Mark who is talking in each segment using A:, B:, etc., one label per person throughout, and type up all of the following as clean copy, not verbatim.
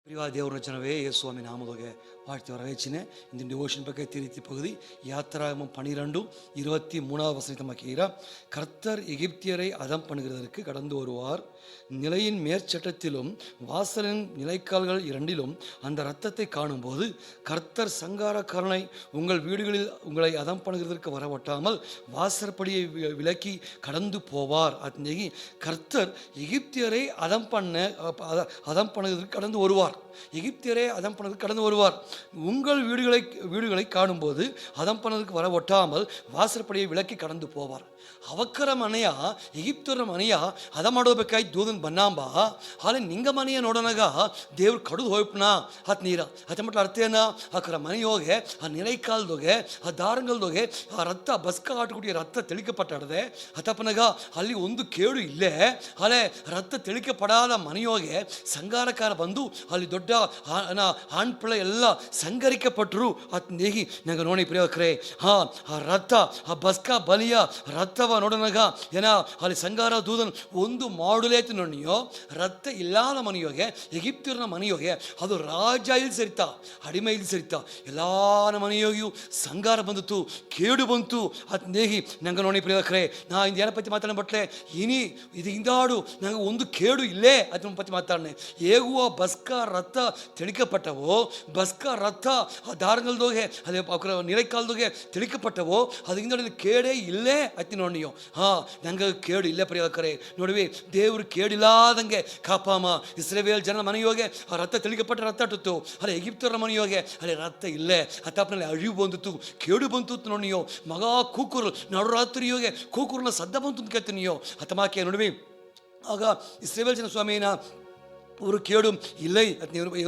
A: பிரிவா தேவன ஜனவே இயேசுவாமி நாமதோக வாழ்த்து வரவேச்சினேன். இந்த டிவோஷன் பக்க திருத்தி பகுதி யாத்திராகமம் 12:23 வசனமாக்குகிறா. கர்த்தர் எகிப்தியரை அதம் பண்ணுகிறதற்கு கடந்து வருவார். நிலையின் மேற்சட்டத்திலும் வாசலின் நிலைக்கால்கள் இரண்டிலும் அந்த இரத்தத்தை காணும்போது கர்த்தர் சங்காரக்காரனை உங்கள் வீடுகளில் உங்களை அதம் பண்ணுகிறதற்கு வரவட்டாமல் வாசற்படியை விலக்கி கடந்து போவார். அன்னைக்கு கர்த்தர் எகிப்தியரை அதம் பண்ணுகிறதற்கு கடந்து வருவார். எகிப்தியரே அதம் பண்ணதுக்கு கடந்து வருவார். உங்கள் வீடுகளை காணும்போது அதம் பண்ணதுக்கு வர ஒட்டாமல் வாசற்படியை விலக்கி கடந்து போவார். ಅವಕ್ಕರ ಮನೆಯ ಎಗಿಪ್ತರ ಮನೆಯ ಹದ ಮಾಡೋಬೇಕಾಗಿ ದೂದನ್ ಬನ್ನಾಂಬ ಹಾಲೆ ನಿಂಗ ಮನೆಯ ನೋಡೋನಾಗ ದೇವ್ರು ಕಡಿದು ಹೋಯ್ಪನ ಹತ್ತು ನೀರ ಹತ್ತ ಮಟ್ಟ ಅರ್ಥೇನ ಅಕ್ಕರ ಮನೆಯೋಗೆ ಆ ನಿಲೈಕಾಲ್ದೋಗೆ ಆ ದಾರಂಗಲ್ದೋಗೆ ಆ ರಕ್ತ ಬಸ್ಕ ಆಟುಗುಡಿಯ ರಕ್ತ ತೆಳಿಕಪಟ್ಟಾಡದೆ ಹತ್ತಪ್ಪನಾಗ ಅಲ್ಲಿ ಒಂದು ಕೇಡು ಇಲ್ಲೇ ಅಲೆ ರಕ್ತ ತೆಳಿಕಪಡಾದ ಮನೆಯೋಗೆ ಸಂಗಾರಕಾರ ಬಂದು ಅಲ್ಲಿ ದೊಡ್ಡ ಆಣ್ಪಿಳ ಎಲ್ಲ ಸಂಗರಿಕಪಟ್ಟರು ಅತ್ ನೇಗಿ ನಂಗೆ ನೋಡಿ ಪ್ರಿಯಕರೇ ಆ ರಕ್ತ ಆ ಬಸ್ಕ ಬಲಿಯ ರಕ್ತವ ನೋಡೋನಾಗ ಏನ ಅಲ್ಲಿ ಸಂಗಾರ ದೂದನ್ ಒಂದು ಮಾಡುಲೇತು ನೋಡಿಯೋ ರಕ್ತ ಇಲ್ಲಾದ ಮನೆಯೋಗೆ ಎಗಿಪ್ತಿಯವ್ರನ್ನ ಮನೆಯೋಗೆ ಅದು ರಾಜ ಇಲ್ಲಿ ಸರಿತಾ ಅಡಿಮೆ ಇಲ್ಲಿ ಸರಿತಾ ಎಲ್ಲಾನ ಮನೆಯೋಗಿಯೂ ಸಂಗಾರ ಬಂದಿತ್ತು ಕೇಡು ಬಂತು ಅತ್ ನೇಗಿ ನಂಗೆ ನೋಡಿ ಪ್ರಿಯಕರೇ ನಾ ಇಂದ ಏನ ಪತ್ತಿ ಮಾತಾಡ ಬಟ್ಲೆ ಇನಿ ಇದು ಇಂದಾಡು ನಂಗೆ ಒಂದು ಕೇಡು ಇಲ್ಲೇ ಅದನ್ನ ಪತ್ತಿ ಮಾತಾಡನೆ ಹೇಗುವ ಬಸ್ಕ ರಥ ತಿಳಿಕಪಟ್ಟವೋ ಬಸ್ಕ ರಥ ಆ ದಾರಂಗಲ್ದೋಗೆ ಅಲ್ಲಿ ನಿಲೈಕಾಲ್ದೋಗೆ ತಿಳಿಕಪಟ್ಟವೋ ಅದರಿಂದ ಕೇಡೇ ಇಲ್ಲೇ ಅತ್ತಿ ನೋಡಿಯೋ ನಂಗೆ ಕೇಡು ಇಲ್ಲೇ ಪ್ರಿಯಕರೇ ನೋಡಿವಿ ದೇವ್ರು ಕೇಡಿಲ್ಲಾದಂಗೆ ಕಾಪಾಮ ಇಸ್ರೇವೇಲ್ ಜನ ಮನೆಯೋಗೆ ಆ ರಥ ತಿಳಿಕಪಟ್ಟ ರಥ ಅಟ್ಟಿತ್ತು ಅಲ್ಲಿ ಎಗಿಪ್ತರ ಮನೆಯೋಗೆ ಅಲ್ಲಿ ರಥ ಇಲ್ಲೇ ಹತ್ತಾಪನಲ್ಲಿ ಅழிವು ಬಂದಿತ್ತು ಕೇಡು ಬಂತು ನೋಡಿಯೋ ಮಗ ಕೂಕುರು ನಡುರಾತ್ರಿಯೋಗೆ ಕೂಕುರ್ನ ಸದ್ದ ಬಂತು ಅಂತ ಕೇಳ್ತೀನಿಯೋ ಹತ್ತಮಾಕೆ ನೋಡಿವಿ ಆಗ ಇಸ್ರೇವೇಲ್ ಜನ ಸ್ವಾಮಿನ ஒரு கேடும் இல்லை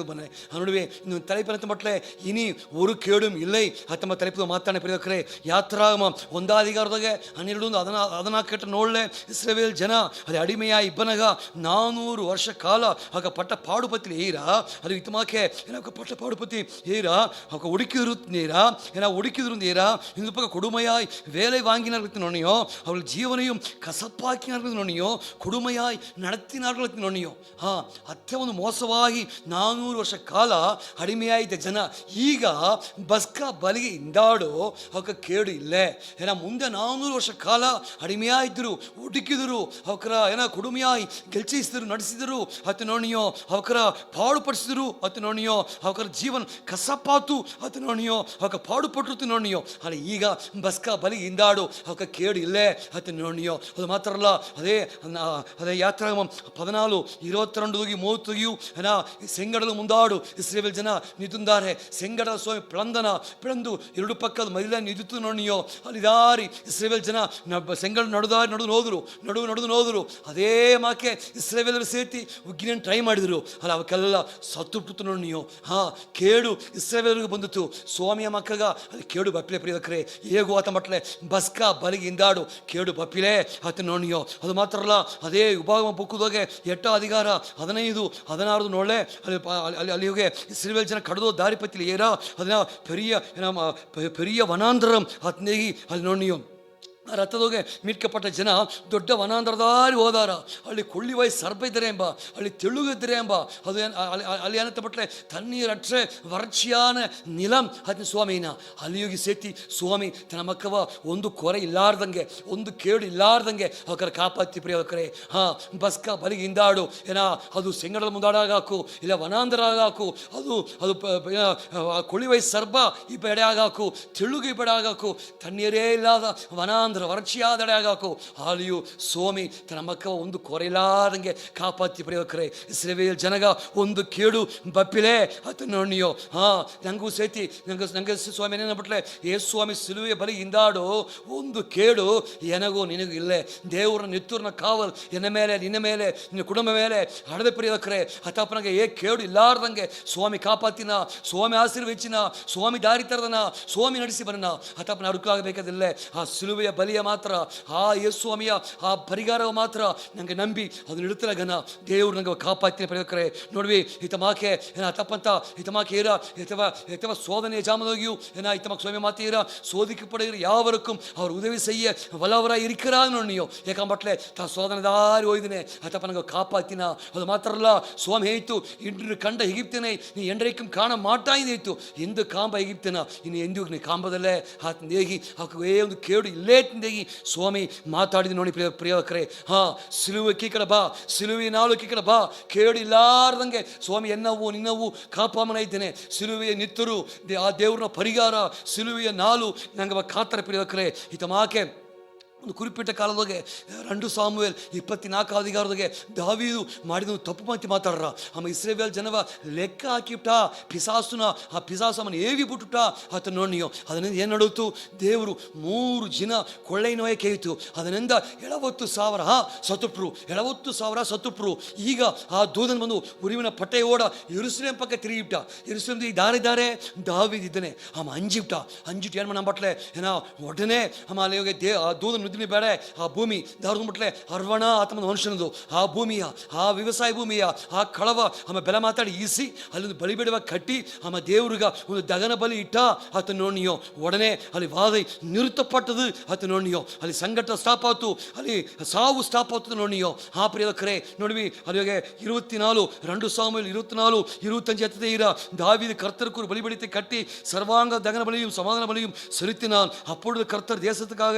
A: பண்ண அவனுடைய இன்னும் தலைப்பினத்தை மட்டும் இனி ஒரு கேடும் இல்லை அத்தಮ್ಮ தலைப்பு ಮಾತಾನೆ ಪ್ರಿಯಕರೇ ಯಾತ್ರಾಗಮ 1ನೇ ಅಧಿಕಾರದಾಗ 12 ಕೆಟ್ಟ ನೋಡ್ಲೆ ಇಸ್ರೇವೇಲ್ ಜನ ಅದು ಅಡಿಮೆಯ ಇಬ್ಬನಗ 400 ವರ್ಷ ಕಾಲ ಆಗ ಪಟ್ಟ ಪಾಡುಪತಿ ಏರಾ ಅದು ಇತಮಾಕೆ ಏನಕ್ಕೆ ಪಟ್ಟ ಪಾಡುಪತಿ ಏರಾ ಆಗ ಉಡುಕಿದ್ರು நேரா ஏன்னா உடுக்கிದ್ರು நேரா இந்த பக்கம் கொடுமையாய் வேலை வாங்கினார்கள் நோனியோ அவர்கள் ஜீவனையும் கசப்பாக்கினார்கள் நோனியோ கொடுமையாய் நடத்தினார்கள் நோனியோ ಒಂದು ಮೋಸವಾಗಿ 400 ವರ್ಷ ಕಾಲ ಅಡಿಮೆಯಾಯಿದ್ದ ಜನ ಈಗ ಬಸ್ಕ ಬಲಿಗೆ ಇಂದಾಡೋ ಅವಕ್ಕೆ ಕೇಡು ಇಲ್ಲೇ ಏನ ಮುಂದೆ 400 ವರ್ಷ ಕಾಲ ಅಡಿಮೆಯಾಯಿದ್ರು ಹುಡುಕಿದ್ರು ಅವಕರ ಏನ ಕುಡುಮೆಯಾಯಿ ಗೆಲ್ಚಿಸಿದ್ರು ನಡೆಸಿದರು ಅತ್ತು ನೋಣಿಯೋ ಅವಕರ ಪಾಡುಪಡಿಸಿದ್ರು ಅತ್ತು ನೋಣಿಯೋ ಅವಕರ ಜೀವನ ಕಸಪಾತು ಅತ್ತು ನೋಣಿಯೋ ಅವಕ ಪಾಡುಪಟ್ಟು ನೋಣಿಯೋ ಅಲ್ಲಿ ಈಗ ಬಸ್ಕ ಬಲಿಗೆ ಇಂದಾಡು ಅವಕ್ಕೆ ಕೇಡು ಇಲ್ಲೇ ಅತ್ತು ನೋಣಿಯೋ ಅದು ಮಾತ್ರ ಅಲ್ಲ ಅದೇ ಯಾತ್ರಾ 14 22 30 ಸೆಂಗಡಲು ಮುಂದಾಡು ಇಸ್ರೇವೇಲ್ ಜನ ನಿಂತಿದ್ದಾರೆ. ಸೆಂಗಡಲ ಸ್ವಾಮಿ ಪಿಳಂದು 2 ಪಕ್ಕದ ಮರಿಲ ನಿಂತು ನೋಡಿಯೋ ಅಲ್ಲಿ ದಾರಿ ಇಸ್ರೇವೇಲ್ ಜನ ಸೆಂಗಡ ನಡುದು ಹೋದ್ರು ಅದೇ ಮಾಕೆ ಇಸ್ರೇವೇಲರು ಸೇರ್ತಿ ಉಗ್ಗಿನ ಟ್ರೈ ಮಾಡಿದ್ರು ಅಲ್ಲ ಅವಕ್ಕೆಲ್ಲ ಸತ್ತು ನೋಡಿಯೋ ಕೇಡು ಇಸ್ರೇವೇಲರಿಗೆ ಬಂದಿತ್ತು. ಸ್ವಾಮಿಯ ಮಕ್ಕಗ ಅಲ್ಲಿ ಕೇಡು ಬಪ್ಪಿಲೆ ಪ್ರಿಯಕರೇ ಹೇಗೂ ಆತ ಮಟ್ಲೆ ಬಸ್ಕ ಬಲಿಗೆ ಇಂದಾಡು ಕೇಡು ಬಪ್ಪಿಲೆ ಆತ ನೋಡಿಯೋ ಅದು ಮಾತ್ರ ಅಲ್ಲ ಅದೇ ವಿಭಾಗ ಬುಕ್ಕುದಾಗೆ 8ನೇ ಅಧಿಕಾರ 15 16 ನೋಡ್ಲೆ ಅಲ್ಲಿ ಹೋಗಿ ಇಸ್ರೇವೇಲ್ ಜನ ಕಡದೋ ದಾರಿಪತ್ತಿಲಿ ಏರಾ ಅದನ್ನ பெரிய வனாந்திரம் ಹತ್ನೇಗಿ ಅಲ್ಲಿ ನೋಡಿಯೋ ರಥದೋಗೆ ಮೀಟ್ಕಪಟ್ಟ ಜನ ದೊಡ್ಡ ವನಾಂಧ್ರದಾರಿ ಹೋದಾರ. ಅಲ್ಲಿ ಕೊಳ್ಳಿವೈ ಸರ್ಪ ಇದ್ದಾರೆ ಎಂಬ ಅಲ್ಲಿ ತೆಳುಗಿದ್ರೆ ಎಂಬ ಅದು ಅಲ್ಲಿ ಏನಂತ ಪಟ್ಲೆ ತಣ್ಣೀರಟ್ರೆ ವರ್ಚ್ಯಾನ ನಿಲಂ ಅದ್ನ ಸ್ವಾಮಿನ ಅಲ್ಲಿ ಹೋಗಿ ಸೇತಿ ಸ್ವಾಮಿ ತನ್ನ ಮಕ್ಕವ ಒಂದು ಕೊರೆ ಇಲ್ಲಾರ್ದಂಗೆ ಒಂದು ಕೇಡು ಇಲ್ಲಾರ್ದಂಗೆ ಅವಕರ ಕಾಪಾತಿ ಪ್ರಿಯವಕರೇ ಬಸ್ಕ ಬಲಿಗೆ ಇಂದಾಡು ಏನಾ ಅದು ಸೆಂಗಡಲ ಮುಂದಾಡಾಗಾಕು ಇಲ್ಲ ವನಾಂಧ್ರ ಆಗಾಕು ಅದು ಕೊಳ್ಳಿವೈ ಸರ್ಪ ಈ ಬೆಡೆ ಆಗಾಕು ತೆಳುಗು ಈ ಬೆಡೆ ಆಗಾಕು ತಣ್ಣೀರೇ ಇಲ್ಲದ ವನಾಂಧ್ರ ವರಚಿಯಾದಡೆ ಆಗಾಕು ಹಾಲಿಯು ಸ್ವಾಮಿ ತನ್ನ ಮಕ್ಕವ ಒಂದು ಕೊರೆಲಾದಂಗೆ ಕಾಪಾತಿ ಪ್ರಿಯವಕರೇ ಇಸ್ರೇವೇಲ್ ಜನಗ ಒಂದು ಕೇಡು ಬಪ್ಪಿಲೆ ಅತ ನೋಡಿಯೋ ನಂಗೂ ಸೇತಿ ನಂಗೆ ಸ್ವಾಮಿ ಏನೇನ ಬಿಟ್ಲೆ ಏ ಸ್ವಾಮಿ ಸಿಲುವೆ ಬಲಿ ಇಂದಾಡು ಒಂದು ಕೇಡು ಎನಗೂ ನಿನಗೂ ಇಲ್ಲೇ ದೇವ್ರ ನಿತ್ತೂರ್ನ ಕಾವಲ್ ನಿನ್ನ ಮೇಲೆ ನಿನ್ನ ಕುಟುಂಬ ಮೇಲೆ ಹಡದೆ ಪ್ರಿಯವಕರೇ ಹತ್ತಪ್ಪನಾಗೆ ಕೇಡು ಇಲ್ಲಾರ್ದಂಗೆ ಸ್ವಾಮಿ ಕಾಪಾತಿನ ಸ್ವಾಮಿ ಆಶೀರ್ವಚಿನ ಸ್ವಾಮಿ ದಾರಿ ತರದನ ಸ್ವಾಮಿ ನಡೆಸಿ ಬರನ ಹತ್ತಪ್ಪನ ಅಡುಕಾಗಬೇಕಾದಿಲ್ಲೇ ಆ ಸಿಲುವೆಯ ಬಲಿಯ ಮಾತ್ರ, ಆ ಯೇಸು ಸ್ವಾಮಿಯ ಆ ಪರಿಹಾರ ಮಾತ್ರ ನಂಗೆ ನಂಬಿ ಅದನ್ನ ಇಡ್ತಿಲ್ಲ ಗನ ದೇವ್ರು ನಂಗೆ ಕಾಪಾಡ್ತೀನಿ ಪ್ರಿಯಕರೇ. ನೋಡ್ವಿ ಹಿತಮಾಕೆ ತಪ್ಪಂತ ಹಿತಮಾಕೆ ಇರ எத்தவ சோதனை ஜாமதோகியும் ஏன்னா இத்தமக்கு சுவாமி மாத்தீரா சோதிக்கப்படுகிற யாவருக்கும் அவர் உதவி செய்ய வல்லவராக இருக்கிறான்னு ஒன்னியோ ஏகாம்பட்லே ತಾ சோதனைதாரி ஓய்தினே அத்தப்ப நாங்கள் காப்பாத்தினா அது மாத்திரல்ல சுவாமி ಹೇಳ್ತು இன்று கண்ட எகிப்தினை நீ என்றைக்கும் ಕಾಣ ಮಾಟಾಯಿ ಹೇಳ್ತು ಎಂದು ಕಾಂಬ ಎಗಿಪ್ತನ ಇನ್ನು ಎಂದಿಗೂ ನೀ ಕಾಂಬದಲ್ಲೇ ಆತಂದೇಗಿ ಅವಕ್ಕೆ ಒಂದು ಕೇಡು ಇಲ್ಲೇ ತಿಂದೇಗಿ ಸ್ವಾಮಿ ಮಾತಾಡಿದ ನೋಡಿ ಪ್ರಿಯವಕರೇ. ಸಿಲುವೆ ಕೀಕಡ ಬಾ, ಸಿಲುವೆ ನಾಳು ಕೀಕಡ ಬಾ, ಕೇಡು ಇಲ್ಲಾರ್ದಂಗೆ ಸ್ವಾಮಿ ಎನ್ನವು ನಿನ್ನವು ಕಾಪಾಮನ ಇದ್ದೇನೆ. ಸಿಲುವೆಯ ನಿತ್ತರು ಆ ದೇವ್ರನ್ನ ಪರಿಹಾರ ಸಿಲುವೆಯ ನಾಳು ನಂಗೆ ಕಾತರ ಪ್ರಿಯವಕರೇ. ಹಿತಮಾಕೆ ಒಂದು குறிப்பிட்ட ಕಾಲದೊಳಗೆ 2 ಸಾಮುವೇಲ್ 24వ ಅಧಿಕಾರದೊಳಗೆ ದಾವೀದು ಮಾಡಿದ ತಪ್ಪು ಮಾತಾಡ್ರ ಆಮ ಇಸ್ರೇಲ್ ಜನವ ಲೆಕ್ಕ ಹಾಕಿಬಿಟ್ಟ ಪಿಸಾಸುನ ಆ ಪಿಸಾಸಮ್ಮನ ಏವಿ ಬಿಟ್ಟುಟ ಆತ ನೋಡಿಯೋ ಅದರಿಂದ ಏನು ನಡುತ್ತು ದೇವರು 3 ದಿನ ಕೊಳ್ಳೈ ನೋಯೆ ಕೇಯಿತು ಅದರಿಂದ 70,000 ಸತ್ತುಟ್ರು 70,000 ಸತ್ತುಟ್ರು. ಈಗ ಆ ದೂತನ ಬಂದು ಉರಿವಿನ ಪಟ್ಟೆ ಓಡ ಯೆರೂಸಲೇಮ್ ಪಕ್ಕ ತಿರುಗಿಬಿಟ್ಟ. ಯೆರೂಸಲೇಮ್ ದಾರೆ ದಾವೀದಿದ್ದಾನೆ ಆಮ ಅಂಜಿಟ್ಟು ಏನು ಮಾಡಂಬಟ್ಲೆ ಏನೋ ಒಡನೆ ಆಮ ಅಲ್ಲಿಗೆ ಆ ದೂತನ ಬೇಡ ಆ ಭೂಮಿ ದಾರ್ದುಂಬಿಟ್ಲೆ ಅರ್ವಣ ಆತನ ಮನುಷ್ಯನದು ಆ ಭೂಮಿಯ ಆ ವ್ಯವಸಾಯ ಭೂಮಿಯ ಆ ಕಳವ ಆಮೇಲೆ ಬೆಲೆ ಮಾತಾಡಿ ಈಸಿ ಅಲ್ಲೊಂದು ಬಲಿ ಬಿಡುವ ಕಟ್ಟಿ ಆಮೇಲೆ ದೇವ್ರಿಗ ಒಂದು ದಗನ ಬಲಿ ಇಟ್ಟ ಆತ ನೋಡಿಯೋ ಒಡನೆ ಅಲ್ಲಿ ವಾದ ನಿರುತ್ತಪಟ್ಟದು ಆತ ನೋಡಿಯೋ ಅಲ್ಲಿ ಸಂಕಟ ಸ್ಟಾಪ್ ಆಯ್ತು, ಅಲ್ಲಿ ಸಾವು ಸ್ಟಾಪ್ ಆಯ್ತು ನೋಡಿಯೋ. ಆ ಪ್ರಿಯಕರೇ ನೋಡ್ವಿ ಅಲ್ಲಿಗೆ 24 2 ಸಾಮುವೇಲ್ 24 25 ಎತ್ತದೆ ಇರ ದಾವೀது கர்த்தருக்கு பலி பலித்தை கட்டி சர்வாங்க தகன பலியும் சமாதான பலியும் செலுத்தினான். அப்பொழுது கர்த்தர் தேசத்துக்காக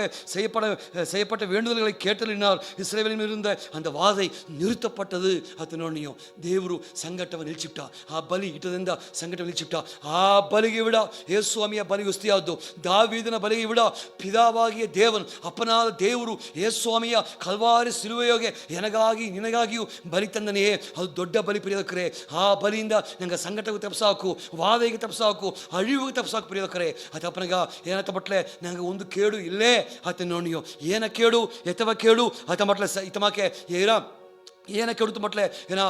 A: செய்யப்பட்ட வேண்டுதல்களை கேட்டலினார். இஸ்ரவேலில் இருந்த அந்த வாதை நிறுத்தப்பட்டது. ಅದು ನೋಡಿಯೋ ದೇವರು ಸಂಕಟವನ್ನು ನಿಲ್ಚಿಬಿಟ್ಟ. ಆ ಬಲಿ ಇಟ್ಟದಿಂದ ಸಂಕಟ ನಿಲ್ಚಿಬಿಟ್ಟ. ಆ ಬಲಿಗೆ ವಿಡ ಯೇಸು ಸ್ವಾಮಿಯ ಬಲಿ ಉಸ್ತಿಯಾದ್ದು ದಾವೀದನ ಬಲಿಗೆ ವಿಡ ಪಿದಾವಾಗಿಯ ದೇವನ್ ಅಪ್ಪನಾದ ದೇವರು ಯೇಸು ಸ್ವಾಮಿಯ ಕಲ್ವಾರಿ ಸಿಲುವೆಯೋಗೆ ಎನಗಾಗಿ ನಿನಗಾಗಿಯೂ ಬಲಿ ತಂದನೇ. ಅದು ದೊಡ್ಡ ಬಲಿ ಪ್ರಿಯಕರೇ. ಆ ಬಲಿಯಿಂದ ನಂಗೆ ಸಂಕಟಕ್ಕೆ ತಪ್ಪಿಸಾಕು, ವಾದೆಗೆ ತಪ್ಪಿಸಾಕು, ಅழிವಿಗೆ ತಪ್ಪಿಸಾಕು ಪ್ರಿಯಕರೇ. ಅದು ಅಪ್ಪನಿಗ ಏನಂತ ಬಟ್ಲೆ ನಂಗೆ ಒಂದು ಕೇಡು ಇಲ್ಲೇ ಆತ ನೋಡಿಯೋ ಏನ ಕೇಡು ಎತ್ತವ ಕೇಡು ಆತ ಮಟ್ಲೆ ಇತಮಾಕೆ ಏರ ಏನ ಕೆಡುತ್ತು ಮಟ್ಲೆ ಏನ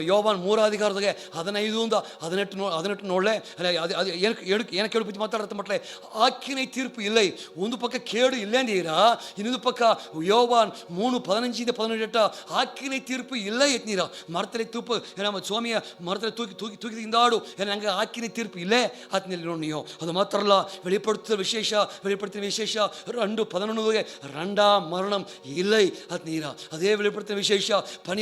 A: ಯೋವಾನ್ 3వ ಅಧಿಕಾರದಾಗೆ 15-18 ನೋಡ್ಲೆ ಅದು ಏನ ಕೇಳು ಬಿಟ್ಟು ಮಾತಾಡತ್ತ ಮಟ್ಲೆ ಆಕಿನ ತೀರ್ಪು ಇಲ್ಲ. ಒಂದು ಪಕ್ಕ ಕೇಡು ಇಲ್ಲೇ ಅಂದೀರ, ಇನ್ನೊಂದು ಪಕ್ಕ ಯೋವಾನ್ 3:15-18 ಆಕಿನ ತೀರ್ಪು ಇಲ್ಲ ಎತ್ನೀರ ಮರ್ತಲೆ ತೂಪು ನಮ್ಮ ಸ್ವಾಮಿಯ ಮರ್ತಲೆ ತೂಗಿದಿಂದಾಡು ನಂಗೆ ಆಕಿನ ತೀರ್ಪು ಇಲ್ಲೇ ಆತ್ನಲ್ಲಿ ನೋಡಿಯೋ. ಅದು ಮಾತ್ರ ಅಲ್ಲ வெளிப்படுத்தின விசேஷ 2:11 ரெண்டா மரணம் இல்லை ஆத்னீர. அதே வெளிப்படுத்தின விசேஷ 12:11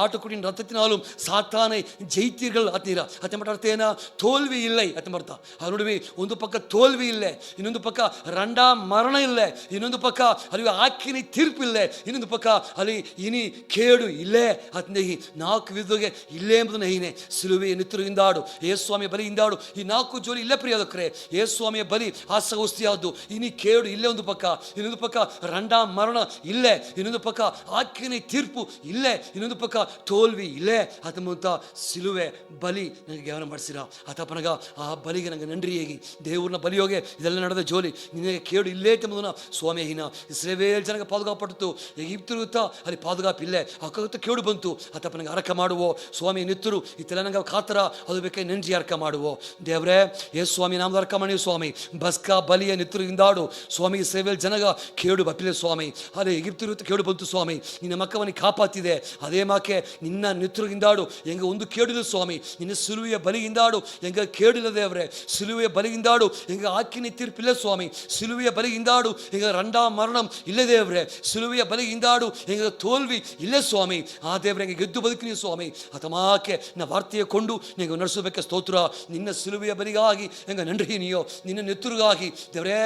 A: ஆட்டுக்குட்டியின் ரத்தத்தினாலும் சாத்தானை ஜெயித்தீர்கள் ஆத்னீರ. ಅತ್ತೆ ಅರ್ಥೇನ ತೋಲ್ವಿ ಇಲ್ಲ ಅತ್ತೆ ಅರ್ಥ. ಅದು ನೋಡಿವಿ ಒಂದು ಪಕ್ಕ ತೋಲ್ವಿ ಇಲ್ಲ, ಇನ್ನೊಂದು ಪಕ್ಕ ರಂಡ ಮರಣ ಇಲ್ಲ, ಇನ್ನೊಂದು ಪಕ್ಕ ಅಲ್ಲಿ ಆಕಿನಿ ತೀರ್ಪು ಇಲ್ಲ, ಇನ್ನೊಂದು ಪಕ್ಕ ಅಲ್ಲಿ ಇನಿ ಕೇಡು ಇಲ್ಲೇ ಅತ್ನೇಹಿ 4 ವಿಧಗೆ ಇಲ್ಲೇ ಎಂಬುದನ್ನು ಹೀನೆ ಸಿಲುವೆ ನಿತ್ತುರಿಂದಾಡು ಯೇಸು ಸ್ವಾಮಿಯ ಬಲಿಯಿಂದಾಡು ಈ 4 ಜೋಲಿ ಇಲ್ಲೇ ಪ್ರಿಯದಕ್ರೆ. ಯೇಸು ಸ್ವಾಮಿಯ ಬಲಿ ಆಸಗೋಸ್ತಿಯಾದ್ದು ಇನಿ ಕೇಡು ಇಲ್ಲೇ ಒಂದು ಪಕ್ಕ, ಇನ್ನೊಂದು ಪಕ್ಕ ರಂಡ ಮರಣ ಇಲ್ಲೇ, ಇನ್ನೊಂದು ಪಕ್ಕ ಆಕಿನಿ ತೀರ್ಪು ಇಲ್ಲೇ, ಇನ್ನೊಂದು ಪಕ್ಕ ತೋಲ್ವಿ ಇಲ್ಲೇ. ಆತ ಮುಂತ ಸಿಲುವೆ ಬಲಿ ನನಗೆ ಜ್ಞಾನ ಮಾಡಿಸಿರ ಆತಪ್ಪನಗ ಆ ಬಲಿಗೆ ನನಗೆ ನಂಡ್ರಿಯಾಗಿ ದೇವ್ರನ್ನ ಬಲಿಯೋಗೆ ಇದೆಲ್ಲ ನಡೆದ ಜೋಲಿ ನಿನಗೆ ಕೇಡು ಇಲ್ಲೇ ಎಂಬುದನ್ನು ಸ್ವಾಮಿ ಹೀನ ಇಸ್ರೇಲ್ ಜನಗೆ ಪಾದುಗಾಪಟ್ಟು ಎಗಿಪ್ತಿರುತ್ತಾ ಅಲ್ಲಿ ಪಾದುಗಾಪ್ ಇಲ್ಲೇ ಅಕ್ಕ ಕೇಡು ಬಂತು ಆತಪ್ಪನಿಗೆ ಅರಕ ಮಾಡುವೋ ಸ್ವಾಮಿ ನಿತ್ತರು ಇತ್ತೆಲ್ಲ ನಂಗೆ ಕಾತರ ಅದು ಬೇಕಾಗಿ ನೆಂಜಿ ಅರ್ಕ ಮಾಡುವೋ ದೇವ್ರೇ ಯೇಸು ಸ್ವಾಮಿ ನಾಮದ ಅರ್ಕ ಮಾಡಿ ಸ್ವಾಮಿ ಬಸ್ಕ ಬಲಿಯ ನಿತ್ತರಿಂದಾಡು ಸ್ವಾಮಿ ಇಸ್ರೇಲ್ ಜನಗ ಕೇಡು ಬಪ್ಪಿಲೆ ಸ್ವಾಮಿ ಅಲ್ಲಿ ಎಗಿಪ್ತಿರುತ್ತ ಕೇಡು ಬಂತು ಸ್ವಾಮಿ ನಿನ್ನ ಮಕ್ಕವನಿಗೆ ಕಾಪಾತಿದೆ ಅದೇ ಮಾಕೆ ನಿನ್ನ ನಿತ್ತರಿಂದಾಡು ಎಂಗೆ ಒಂದು ಕೇಳಿಲ್ಲ ಸ್ವಾಮಿ ನಿನ್ನ ಸಿಲುವೆಯ ಬಲಿಯಿಂದಾಡು ಎಂಗೆ ಕೇಳಿಲ್ಲ ದೇವ್ರೆ ಸಿಲುವೆಯ ಬಲಿಯಿಂದಾಡು ಎಂಗೆ ಆಕಿನ ತೀರ್ಪಿಲ್ಲ ಸ್ವಾಮಿ ಸಿಲುವೆಯ ಬಲಿಯಿಂದಾಡು ಎಂಗೆ ರಂಡ ಮರಣಂ ಇಲ್ಲೇ ದೇವ್ರೆ ಸಿಲುವೆಯ ಬಲಿಯಿಂದಾಡು ಎಂಗೆ ತೋಲ್ವಿ ಇಲ್ಲೇ ಸ್ವಾಮಿ ಆ ದೇವ್ರೆ ಎಂಗೆ ಗೆದ್ದು ಬದುಕಿನಿ ಸ್ವಾಮಿ ಆತಮಾಕೆ ನಾ ವಾರ್ತೆಯ ಕೊಂಡು ನಿಂಗೆ ನಡೆಸಬೇಕೆ ಸ್ತೋತ್ರ ನಿನ್ನ ಸಿಲುವೆಯ ಬಲಿಗಾಗಿ ಎಂಗೆ ನಂಡ್ರಿಯನಿಯೋ ನಿನ್ನ ನೆತ್ತುರಿಗಾಗಿ ದೇವ್ರೇ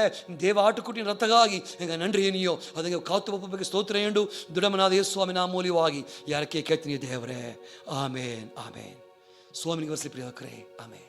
A: ದೇವ ಆಟುಕುಟ್ಟಿನ ರಥಗಾಗಿ ಎಂಗೆ ನಂಡ್ರಿಯನಿಯೋ ಅದಕ್ಕೆ ಕಾತು ಒಪ್ಪಬೇಕು ಸ್ತೋತ್ರ ಎಂದು ದೃಢಮನಾದ ಯೇಸು ಸ್ವಾಮಿ ಮೂಲವಾಗಿ ಯಾರಕ್ಕೆ ಕೇಳ್ತೀನಿ ದೇವರೇ ಆಮೇನ್ ಆಮೇನ್. ಸ್ವಾಮಿನಿಗೆ ವಸಲಿ ಪ್ರಿಯಕರೇ ಆಮೇನ್.